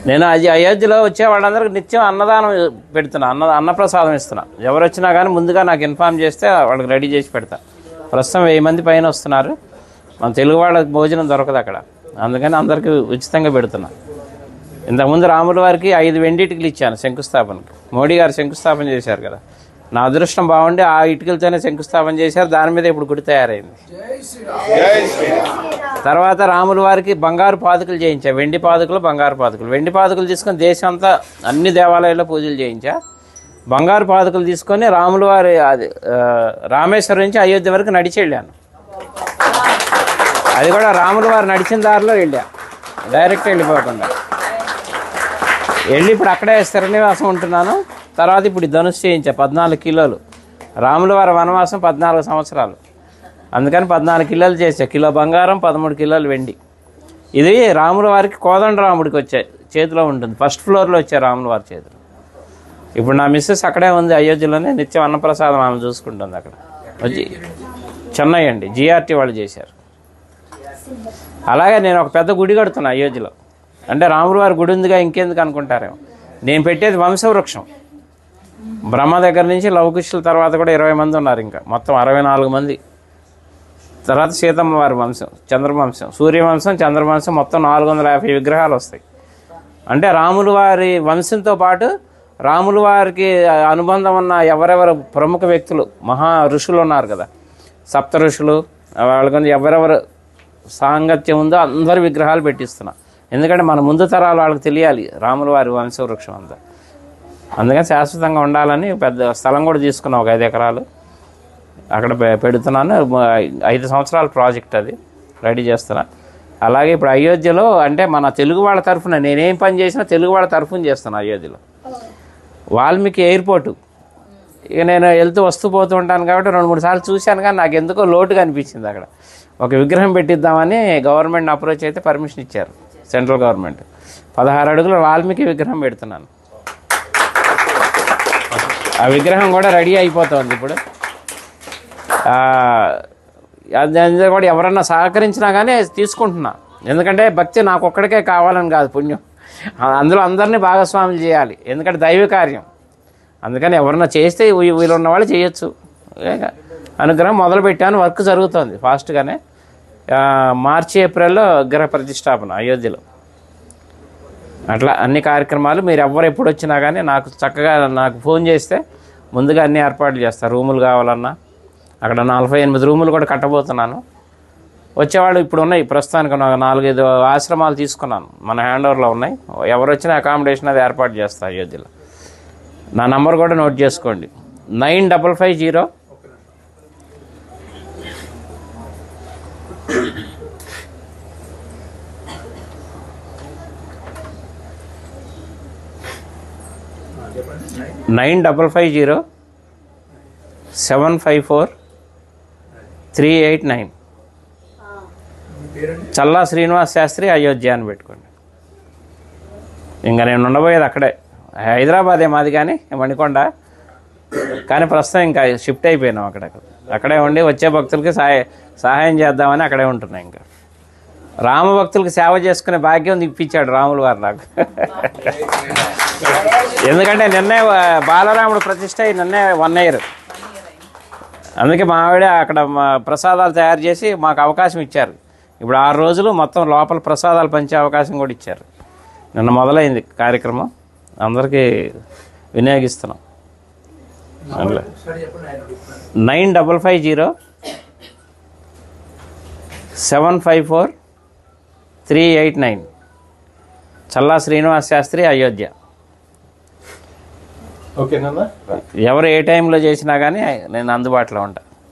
నేను అది అయోధ్యలో వచ్చే వాళ్ళందరికీ నిత్యం అన్నదానం పెడుతున్నా, అన్నప్రసాదం ఇస్తున్నా. ఎవరు వచ్చినా కానీ ముందుగా నాకు ఇన్ఫార్మ్ చేస్తే వాళ్ళకి రెడీ చేసి పెడతా. ప్రస్తుతం 1000 మంది పైన వస్తున్నారు. మన తెలుగు వాళ్ళకి భోజనం దొరకదు అక్కడ, అందుకని అందరికీ ఉచితంగా పెడుతున్నా. ఇంతకుముందు రాముల వారికి 5 వెండి ఇటుకలు ఇచ్చాను శంకుస్థాపనకి. మోడీ గారు శంకుస్థాపన చేశారు కదా, నా అదృష్టం బాగుండి ఆ ఇటుకలతోనే శంకుస్థాపన చేశారు. దాని మీద ఇప్పుడు గుడి తయారైంది. తర్వాత రాముల వారికి బంగారు పాదుకలు చేయించా, వెండి పాదుకలు, బంగారు పాదుకలు. వెండి పాదుకలు తీసుకొని దేశం అంతా అన్ని దేవాలయాల్లో పూజలు చేయించా. బంగారు పాదుకలు తీసుకొని రాముల వారి రామేశ్వరం నుంచి అయోధ్య వరకు నడిచి వెళ్ళాను. అది కూడా రాముల వారు నడిచిన దారిలో వెళ్ళా, డైరెక్ట్ వెళ్ళిపోకుండా వెళ్ళి ఇప్పుడు అక్కడే స్థిరనివాసం ఉంటున్నాను. తర్వాత ఇప్పుడు ధనుసు చేయించా 14 కిలోలు. రాముల వారి వనవాసం 14 సంవత్సరాలు, అందుకని 14 కిలోలు చేసా. కిలో బంగారం, 13 కిలోలు వెండి. ఇది రాముల వారికి కోదండరాముడికి వచ్చాయి, చేతిలో ఉంటుంది. ఫస్ట్ ఫ్లోర్లో వచ్చాయి రాముల వారి చేతిలో. ఇప్పుడు నా మిస్సెస్ అక్కడే ఉంది అయోధ్యలోనే, నిత్యం అన్నప్రసాదం ఆమె చూసుకుంటుంది అక్కడ. వచ్చి చెన్నై అండి, జిఆర్టీ వాళ్ళు చేశారు. అలాగే నేను ఒక పెద్ద గుడి కడుతున్నా అయోధ్యలో. అంటే రాముల వారి గుడి ఉందిగా ఇంకెందుకు అనుకుంటారేమో. నేను పెట్టేది వంశవృక్షం. బ్రహ్మ దగ్గర నుంచి లవకుశుల తర్వాత కూడా 20 మంది ఉన్నారు, ఇంకా మొత్తం 64 మంది. తర్వాత సీతమ్మ వారి వంశం, చంద్రవంశం, సూర్యవంశం, చంద్రవంశం, మొత్తం 450 విగ్రహాలు వస్తాయి. అంటే రాముల వారి వంశంతో పాటు రాముల వారికి అనుబంధం ఉన్న ఎవరెవరు ప్రముఖ వ్యక్తులు, మహా ఋషులు ఉన్నారు కదా, సప్త ఋషులు, వాళ్ళకి ఎవరెవరు సాంగత్యం ఉందో అందరి విగ్రహాలు పెట్టిస్తున్నా. ఎందుకంటే మన ముందు తరాలు వాళ్ళకి తెలియాలి రాముల వారి వంశవృక్షం అంతా. అందుకని శాశ్వతంగా ఉండాలని పెద్ద స్థలం కూడా తీసుకున్నాం, ఒక 5 ఎకరాలు. అక్కడ పెడుతున్నాను. 5 సంవత్సరాల ప్రాజెక్ట్ అది, రెడీ చేస్తున్నా. అలాగే ఇప్పుడు అయోధ్యలో అంటే మన తెలుగు వాళ్ళ తరఫున నేనేం పని చేసినా తెలుగు వాళ్ళ తరఫున చేస్తాను. అయోధ్యలో వాల్మీకి ఎయిర్పోర్టు, ఇక నేను వెళ్తూ వస్తూ పోతూ ఉంటాను కాబట్టి 2-3 సార్లు చూశాను, కానీ నాకు ఎందుకో లోటుగా అనిపించింది. అక్కడ ఒక విగ్రహం పెట్టిద్దామని గవర్నమెంట్ అప్రోచ్ అయితే పర్మిషన్ ఇచ్చారు, సెంట్రల్ గవర్నమెంట్. 16 అడుగుల వాల్మీకి విగ్రహం పెడుతున్నాను. ఆ విగ్రహం కూడా రెడీ అయిపోతుంది ఇప్పుడు. అది కూడా ఎవరన్నా సహకరించినా కానీ తీసుకుంటున్నా. ఎందుకంటే భక్తి నాకు ఒక్కడికే కావాలని కాదు, పుణ్యం అందులో అందరినీ భాగస్వాములు చేయాలి, ఎందుకంటే దైవ కార్యం. అందుకని ఎవరన్నా చేస్తే వీళ్ళున్న వాళ్ళు చేయొచ్చు. అనుగ్రహం మొదలుపెట్టాను, వర్క్ జరుగుతుంది ఫాస్ట్గానే. మార్చి ఏప్రిల్లో విగ్రహ ప్రతిష్టాపన అయోధ్యలో. అట్లా అన్ని కార్యక్రమాలు మీరు ఎవరు ఎప్పుడు వచ్చినా కానీ నాకు చక్కగా నాకు ఫోన్ చేస్తే ముందుగా అన్ని ఏర్పాట్లు చేస్తారు. రూములు కావాలన్నా అక్కడ 48 రూములు కూడా కట్టబోతున్నాను. వచ్చేవాళ్ళు ఇప్పుడు ఉన్నాయి, ప్రస్తుతానికి 4-5 ఆశ్రమాలు తీసుకున్నాను, మన హ్యాండ్ ఓవర్లో ఉన్నాయి. ఎవరు వచ్చినా అకామిడేషన్ అది ఏర్పాటు చేస్తా అయోధ్యలో. నా నంబర్ కూడా నోట్ చేసుకోండి, 9550 9550 754 389. చల్లా శ్రీనివాస్ శాస్త్రి అయోధ్య అని పెట్టుకోండి. ఇంకా నేను ఉండబోయేది అక్కడే, హైదరాబాదే మాది కానీ మణికొండ, కానీ ప్రస్తుతం ఇంకా షిఫ్ట్ అయిపోయినాం అక్కడే ఉండి వచ్చే భక్తులకి సహాయం చేద్దామని అక్కడే ఉంటున్నాయి. ఇంకా రామ భక్తులకు సేవ చేసుకునే భాగ్యం ఇప్పించాడు రాముల వారు నాకు. ఎందుకంటే నిన్నే బాలరాముడు ప్రతిష్ట నిన్నే 1 year. అందుకే మా ఆవిడ అక్కడ ప్రసాదాలు తయారు చేసి మాకు అవకాశం ఇచ్చారు. ఇప్పుడు 6 రోజులు మొత్తం లోపల ప్రసాదాలు పంచే అవకాశం కూడా ఇచ్చారు. నిన్న మొదలైంది కార్యక్రమం, అందరికీ వినియోగిస్తున్నాం. 9550 754 389. చల్లా శ్రీనివాస్ శాస్త్రి అయోధ్య. ఓకేనా? ఎవరు ఏ టైంలో చేసినా కానీ నేను అందుబాటులో ఉంటాను.